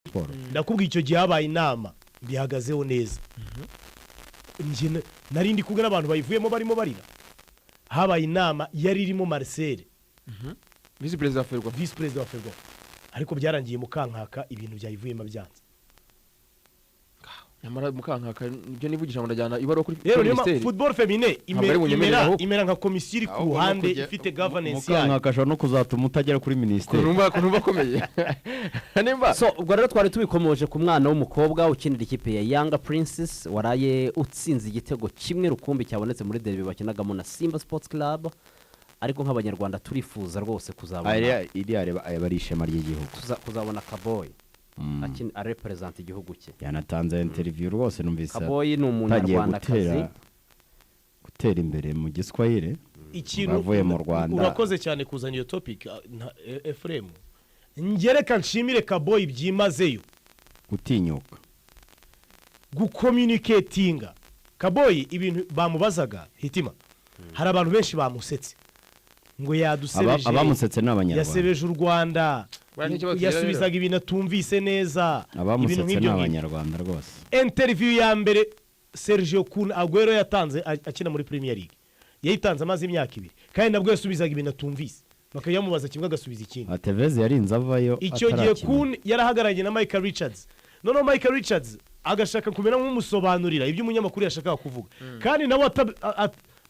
Sport ndakubwiye icyo gihe habaye inama bihagazeho neza njye narindi kuga n'abantu bayivuyemo barimo barira habaye inama yari irimo Marcel vice president wa Ferwafa ariko byarangiye mukankaka ibintu byayivuyemo byanze nyamara mukankaka ibyo nivugisha ngo ndajyana ibaro kuri ministeri football féminin imera nka komisiyo iri ku ruhande ifite governance yayo mukankaka ashobora no kuzatuma utagera kuri ministeri kunumva komeye nimba so ubwo rero twari tubikomoje ku mwana w'umukobwa ukinira ikipe ya Young Princess waraye utsinze igitego kimwe rukumbi cyabonetse muri derby bakinagamo na Simba Sports Club ariko nk'abanyarwanda turifuza rwose kuzabona iri abarishema ry'igihugu kuzabona Kaboy represent igihugu cye yanatanze interview rwose numvise Kaboy ni umunyarwandakazi gutera imbere mu Giswahili ikintu bavuye mu Rwanda urakoze cyane kuzana iyo topic Ephraim ngereka nshimire Kaboy byimazeyo gutinyuka gucommunicatinga Kaboy ibintu bamubazaga hitima hari abantu benshi bamusetse ngo yadusebeje abamusetse n'abanyarwanda yasebeje u Rwanda yasubizaga ibintu atumvise neza ibintu nk'ibyo n'abanyarwanda rwose interview ya mbere Sergio Kun Aguero yatanze akina muri Premier League yayitanze amaze imyaka 2 kandi nabwo yasubizaga ibintu atumvise bakayamubaza kimwe agasubiza ikindi Tevez yarinze avayo icyo gihe Kun yarahagaranye na Michael Richards none Michael Richards agashaka kumera nk'umusobanurira ibyo umunyamakuru yashakaga kuvuga kandi nawe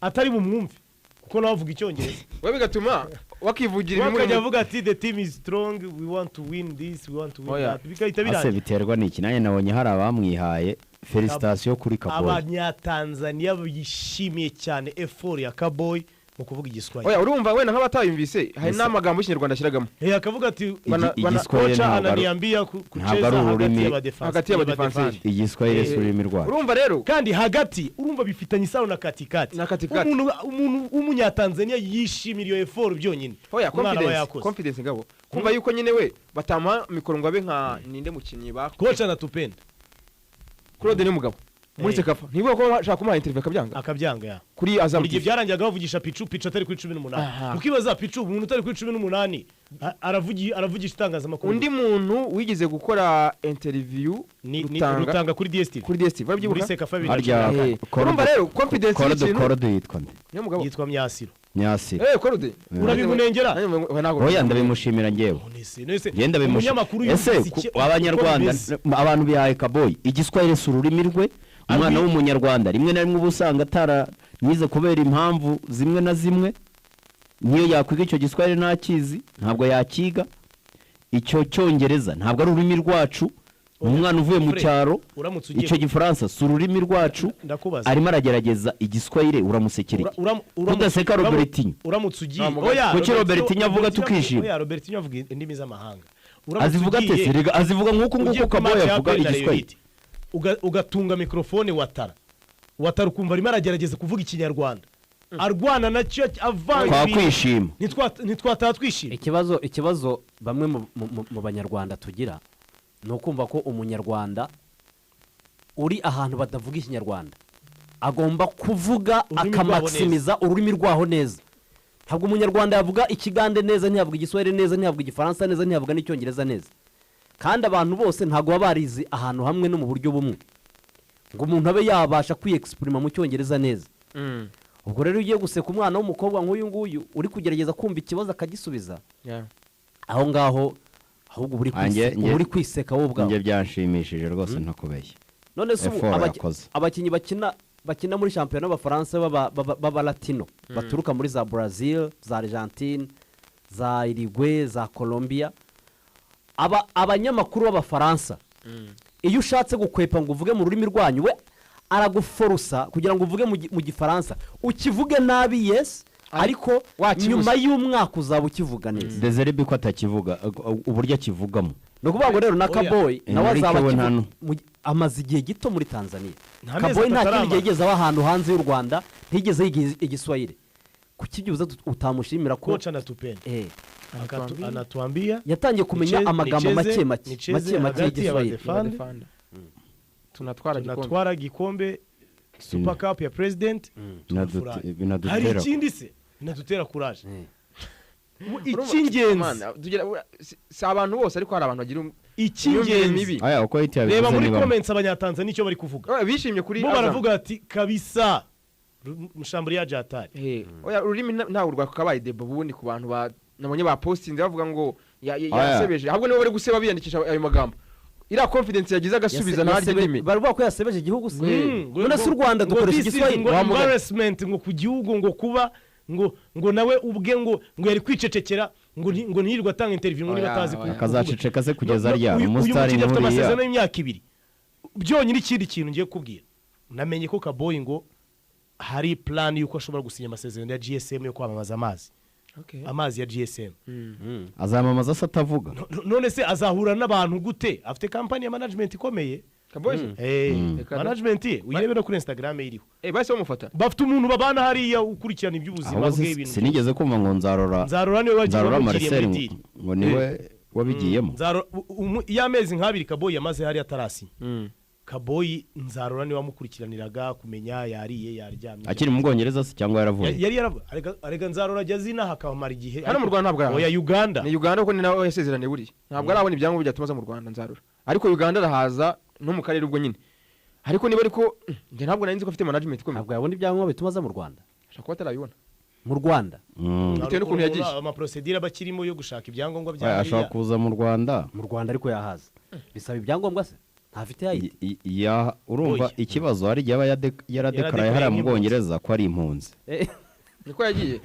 atari bumwumve kuko navuga icyongereza we bigatuma wakivugira ibimwe wakajya avuga ati the team is strong we want to win this we want to win that bikahita birangira biterwa n'iki nanjye nabonye hari abamwihaye felicitation kuri Kaboy abanyatanzania bishimiye cyane effort ya Kaboy mu kuvuga Igiswahili urumva wena nk'abatayumvise hari n'amagambo y'ikinyarwanda ashyiragamo akavuga ati Igiswahili ananiambia kucheza hagati y'abadefenseri Igiswahili surimi rwa urumva rero kandi hagati urumva bifitanye isano na katikati umuntu w'umunyatanzania yishimira iyo effort byonyine confidence ngabo kumva yuko nyine we batama mikoro ngo abe nka ninde mukinyi ba coach anatupenda Claude ni mugabo muri Sekafa ntibuye ko bashaka kumuha interview akabyanga ya kuri Azam TV byarangiye bavugisha Pichu atari kuri 18 ukibaza Pichu umuntu utari kuri 18 aravugisha itangazamakuru undi muntu wigize gukora interview rutanga kuri DSTV barabyibuka Sekafa urumva rero confidence Corode yitwa Myasiro Corode urabibunengera oya ndabimushimira ngewe ngenda bimushimira ese abanyarwanda abantu bihaye Kaboy Igiswahili sururimi rwe umwana w'umunyarwanda rimwe na rimwe ubusanga atara nize kubera impamvu zimwe na zimwe niyo yakwiga icyo Giswahili nakizi ntabwo yakiga icyo cyongereza ntabwo ari ururimi rwacu umwana uvuye mu cyaro icyo Gifaransa sururimi rwacu arimo aragerageza Igiswahili uramusekera udaseka Robertinho uramutse ugiye kuki Robertinho avuga tukishima oya Robertinho avuga indimi z'amahanga azivuga teseriga azivuga nk'uko Kaboy avuga Igiswahili ugatunga mikrofone watara ukumva arimo aragerageza kuvuga ikinyarwanda arwana nacyo kwa kwishima ntitwatatwishima ikibazo bamwe mu banyarwanda tugira no kumva ko umunyarwanda uri ahantu batavuga ikinyarwanda agomba kuvuga akamaximiza ururimi rwaho neza ntabwo umunyarwanda yavuga ikigande neza ntiyavuga Igiswahili neza ntiyavuga Igifaransa neza ntiyavuga n'icyongereza neza kandi abantu bose ntago babarizi ahantu hamwe no mu buryo bumwe ngo umuntu abe yabasha kwiexprima mu cyongereza neza ubwo rero ugiye guseka umwana w'umukobwa nk'uyu nguyu uri kugerageza kumva ikibazo akagisubiza aho ngaho ahubwo uri kwiseka wowe ubwawe nge byanshimishije rwose ntakubeshye none se abakinyi bakina muri championnat y'Abafaransa baba Latino baturuka muri za Brazil za Argentine za Uruguay za Colombia abanyamakuru b'Abafaransa iyo ushatse gukwepa ngo uvuge mu rurimi rwanyu we araguforosa kugira ngo uvuge mu Gifaransa ukivuge nabi yes ariko nyuma y'umwaka uzaba ukivuga neza Deseribi ko atakivuga uburyo akivugamo no kuvuga ngo rero na Kaboy nawe azaba amaze igihe gito muri Tanzania Kaboy nta kindi yigeze ahantu hanze y'u Rwanda ntigeze Igiswahili kukibyuza utamushimira ko coach anatupenda anatuambia yatangiye kumenya amagambo make y'Igiswahili tunatwara gikombe Super Cup ya president hari ikindi se binadutera courage icy'ingenzi si abantu bose ariko hari abantu bagira icy'ingenzi uko yitya reba muri comments abanyatanzania icyo bari kuvuga bishimye kuri bo baravuga ati kabisa mushamburi ya jatari ururimi ntawe rwakabaye debo ubundi ku bantu nabonye ba posting bavuga ngo yasebeje ahubwo nibo bari guseba biyandikisha ayo magambo iriya confidence yagize agasubiza nta ndimi baravuga ko yasebeje igihugu se none se u Rwanda dukoresha igiswahili ngo embarrassment ngo ku gihugu ngo kuba ngo nawe ubwe ngo yari kwicecekera ngo ntirirwa atanga interview ngo niba atazi akazaceceka se kugeza ryari umusitari afite amasezerano y'imyaka 2 byonyine ikindi kintu ngiye kubwira namenye ko Kaboyi ngo hari plan yuko ashobora gusinya amasezerano ya GSM yo kwamamaza amazi ya GSM azamamaza se atavuga none se azahura n'abantu gute afite company ya management ikomeye Kaboyi management ye uyirebera kuri Instagram iriho base bamufata bafite umuntu babana hariya ukurikirana iby'ubuzima bwe ibintu sinigeze kumva ngo nzarora niwe wagiye Marcel ngo niwe wabigiyemo y'amezi nk'abiri Kaboyi yamaze hari atarasi Kaboyi nzarora niwe wamukurikiraniraga kumenya yariye yaryamye akiri mu Bwongereza se cyangwa yaravuye yari arega nzarora ajya hakamara igihe hano mu Rwanda ntabwo oya Uganda ni Uganda kuko ni nawe yasezerane buri ntabwo arabona ibyangombwa byatumaza mu Rwanda nzarora ariko Uganda arahaza no mu karere ubwo nyine ariko niba ariko nge ntabwo nari nzi ko afite management ikomeye ntabwo yabona ibyangombwa bitumaza mu Rwanda ashaka kuba atarabibona mu Rwanda bitewe n'ukuntu yagiye amaprocedure abakirimo yo gushaka ibyangombwa bya ashaka kuza mu Rwanda ariko yahaza bisaba ibyangombwa se ntafite urumva ikibazo hari igihe aba yaradekaraye hariya mu Bwongereza ko ari impunzi niko yagiye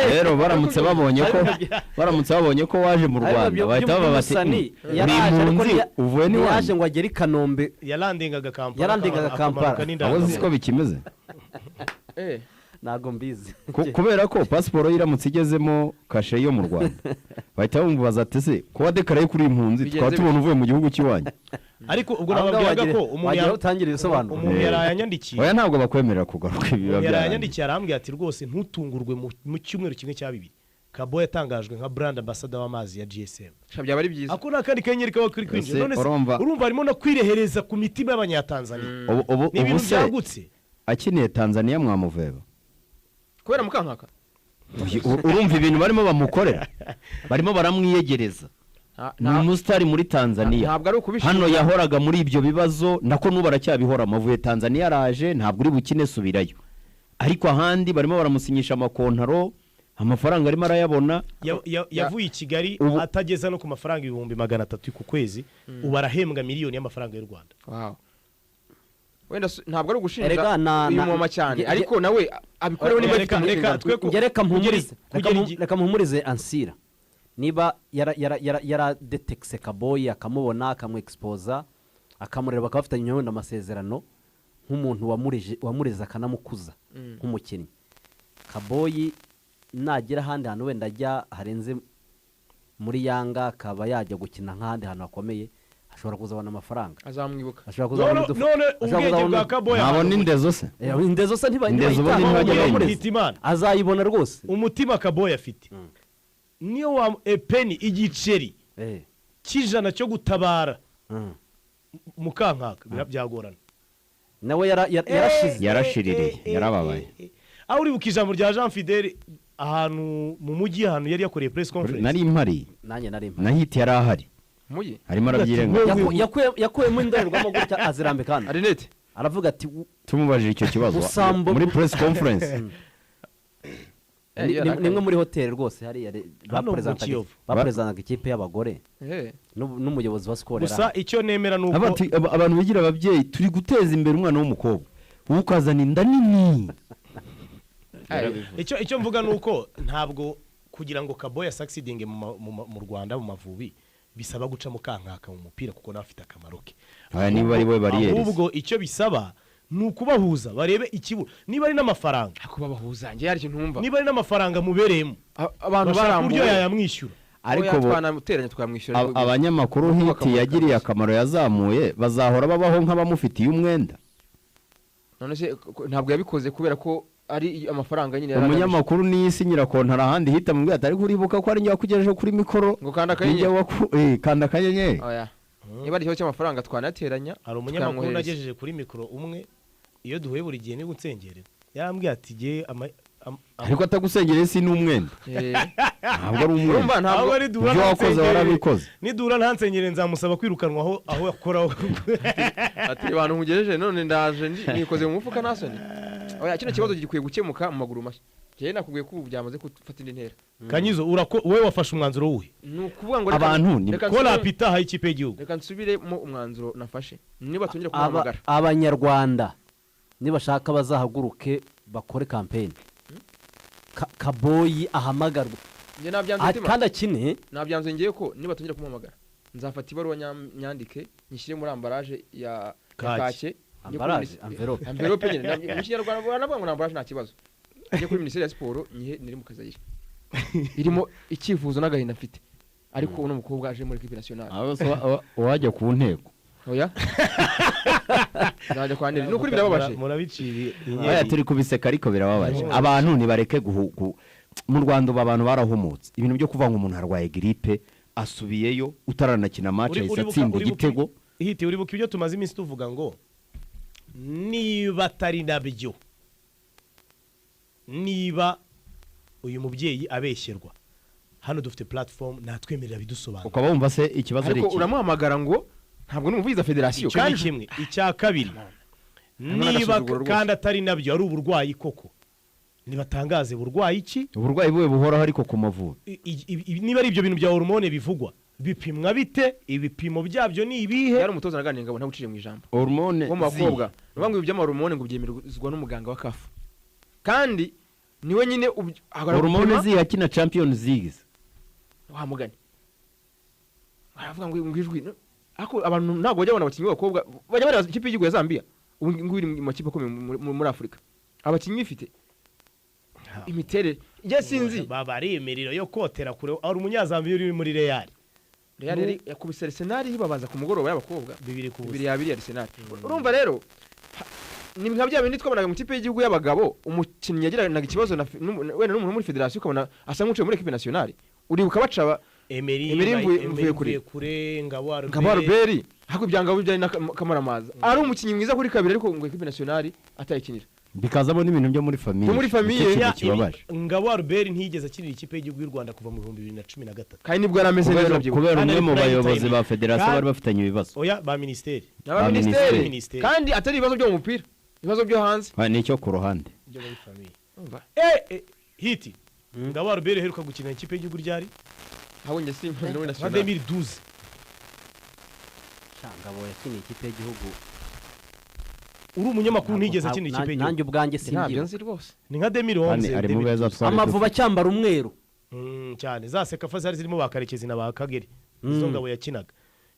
rero baramutse babonye ko waje mu Rwanda bahita baba bati uri impunzi uvuye ni waje ngo agere i Kanombe yalandingaga Kampala abo uzi ko bikimeze ntago mbizi kubera ko pasiporo iramutse igezemo kashe yo mu Rwanda bahita bamubaza ati se ko wadekaraye kuri impunzi twaba tubona uvuye mu gihugu cy'iwanyu ariko ubwo nababwiraga ko umuntu yarayanyandikiye oya ntabwo bakwemerera kugaruka ibiba byarangiye yarayanyandikiye arambwira ati rwose ntutungurwe mu cyumweru kimwe cya 2 Kaboyi yatangajwe nka brand ambassador w'amazi ya GSM byaba ari byiza ako nakandi kanyenyeri kaba kuri kwinjira none urumva harimo no kwirehereza ku mitima y'abanyatanzania ubu se akiniye Tanzania mwamuveba kubera mukankaka urumva ibintu barimo bamukorera barimo baramwiyegereza ni umusitari muri Tanzania hano yahoraga muri ibyo bibazo nako n'ubu aracyabihora amavuye Tanzania araje ntabwo uri bukine subirayo ariko ahandi barimo baramusinyisha amakontaro amafaranga arimo arayabona yavuye i Kigali atageza no ku mafaranga 300 ku kwezi ubu arahembwa miliyoni y'amafaranga y'u Rwanda wenda ntabwo ari ugushinja uyu mama cyane ariko nawe abikorewe niba reka mpumurize Ansira niba yaradetekse Kaboyi akamubona akamwexposa akamureba bakaba bafitanye nyabona amasezerano nk'umuntu wamureze akanamukuza nk'umukinnyi Kaboyi nagera ahandi hantu wenda ajya harenze muri Yanga akaba yajya gukina nk'ahandi hantu hakomeye ashobora kuzabona amafaranga azamwibuka ashobora kuzabona none ubwenge bwa Kaboyi nabona indezo se ntibajya azayibona rwose umutima Kaboyi afite niyo wa epeni igiceri kijana cyo gutabara mukankaka byagorana nawe yarashiririye yarababaye aho uri bukijambo rya Jean Fidèle ahantu mu mujyi ahantu yari yakoreye press conference nari impari nanjye nari nahiti yari ahari muyi harimo arabyirenga yakuyemo indorerwamo gutya azirambe kandi Arinete aravuga ati tumubajije icyo kibazo muri press conference nimwe muri hotel rwose hari bapresentaga ikipe y'abagore n'umuyobozi wa Skol gusa icyo nemera nuko abantu bigira ababyeyi turi guteza imbere umwana w'umukobwa ukazana inda nini icyo mvuga nuko ntabwo kugira ngo Kaboyi succeeding mu Rwanda mu Mavubi bisaba guca mu kankaka mu mupira kuko nafite akamaro ke niba ari we bariyeri ahubwo icyo bisaba nukubahuza barebe ikibu niba ari n'amafaranga akubabahuza nge yari kintumva niba ari n'amafaranga mubereyemo abantu barambuye buryo yayamwishyura ariko twanamuteranya twamwishyura abanyamakuru hiti yagiriye akamaro yazamuye bazahora babaho nk'abamufitiye umwenda none se ntabwo yabikoze kubera ko ari amafaranga nyine umunyamakuru n'isi nyirakontara ahandi hita mu bwata ariko uribuka ko ari njye wakugejeje kuri mikoro ngo kanda kanyenyeri kanda kanyenyeri oya niba ari cyo cy'amafaranga twanateranya hari umunyamakuru nagejeje kuri mikoro umwe iyo duhuye buri gihe ni gutsengerera yarambwiye ati giye ariko atagusengereye si n'umwenda ntabwo ari umwe urumva ntabwo ibyo wakoze warabikoze nidura ntansengere nzamusaba kwirukanwa aho yakoraho ati abantu nkugejeje none ndaje nikoze mu mufuka nasoni oya kino kibazo gikwiye gukemuka mu maguru mashya je nakubwiye ko byamaze gufata indi ntera Kanyizo wowe wafashe umwanzuro wuhe nukuvuga ngo abantu ni ko rapita ha ikipe y'igihugu reka nsubire mu umwanzuro nafashe niba tongera kumuhamagara abanyarwanda nibashaka bazahaguruke bakore campaign Kaboyi ahamagarwa nje nabyanze kandi akine nabyanze ngiye ko niba tongera kumuhamagara nzafata ibaruwa nyandike nyishyire muri ambaraje ya kake ambaraje envelope nyine mu kinyarwanda navuga ngo ambaraje nta kibazo njye kuri Minisiteri ya Siporo niri mu kazayire irimo icyifuzo n'agahinda mfite ariko uno mukobwa aje muri equipe nationale wajya ku ntego oya najya kwa Neri nukuri birababaje murabiciriye oya turi kubiseka ariko birababaje abantu nibareke mu Rwanda abantu barahumutse ibintu byo kuvuga ngo umuntu arwaye grippe asubiyeyo utaranakina match ahise atsinda igitego ihite uri buka ibyo tumaze iminsi tuvuga ngo niba atari nabyo niba uyu mubyeyi abeshyerwa hano dufite platform natwemerera bidusobanura ukaba wumva se ikibazo ari iki ariko uramuhamagara ngo ntabwo n'umuvugiza federation kandi kimwe icya kabiri niba kandi atari nabyo ari uburwayi koko nibatangaze burwayi iki uburwayi bwe buhoraho ariko ku Mavubi niba ari ibyo bintu bya hormone bivugwa bipimwa bite ibipimo byabyo ni ibihe yari umutoza naganira ngabo nta gucire mu ijambo hormone mu bakobwa nuvuga ngo ibyo hormone ngo byemerwa n'umuganga wa CAF kandi niwe nyine hormone ziyakina Champions League wamugani baravuga ngo ijwi ako abantu ntabwo bajya bona abakinnyi b'abakobwa bajya bari ikipe y'igihugu ya Zambia ubu ngwiri mu makipe akomeye muri Afrika abakinnyi bifite imiterere je sinzi baba ari emeriro yo kotera kure ari umunyazambiya uri muri Real yakubise Arsenal babanza ku mugoroba y'abakobwa 2-2 ya Arsenal urumva rero ni nka bya bindi twabonaga mu kipe y'igihugu y'abagabo umukinnyi yagiranaga ikibazo wenda n'umuntu muri federation ukabona asa nk'uciye muri equipe nationale uribuka bacaba mvuye kure Ngabo Albert hako byangabo byari n'akamaramaza ari umukinnyi mwiza kuri kabiri ariko ngo equipe nationale atayikinira bikazamo n'ibintu byo muri famille Ngabo Albert ntiyigeze akinira ikipe y'igihugu y'u Rwanda kuva mu 2013 kandi nibwo yarameze neza nabyo kubera umwe mu bayobozi ba federation bari bafitanye ibibazo oya ba ministeri kandi atari ibibazo byo mu mupira ibibazo byo hanze ni cyo ku ruhande byo muri famille hiti Ngabo Albert heruka gukina ikipe y'igihugu ryari habonye simba no nationale 2012 Ngabo yakiniye ikipe y'igihugu uri umunyamakuru ntigeze akina ikipe y'igihugu nanjye ubwanjye singiye ni nka 2011 Amavuba cyambara umweru cyane za sekafa zari zirimo bakarekezi na bakageri izo Ngabo yakinaga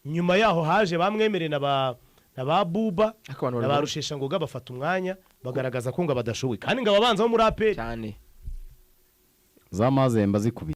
nyuma yaho haje bamwemereye na ba Buba na ba Rusheshangoga bafata umwanya bagaragaza ko ngo badashoboye kandi ngo ababanza bo muri APR cyane za mazemba zikubi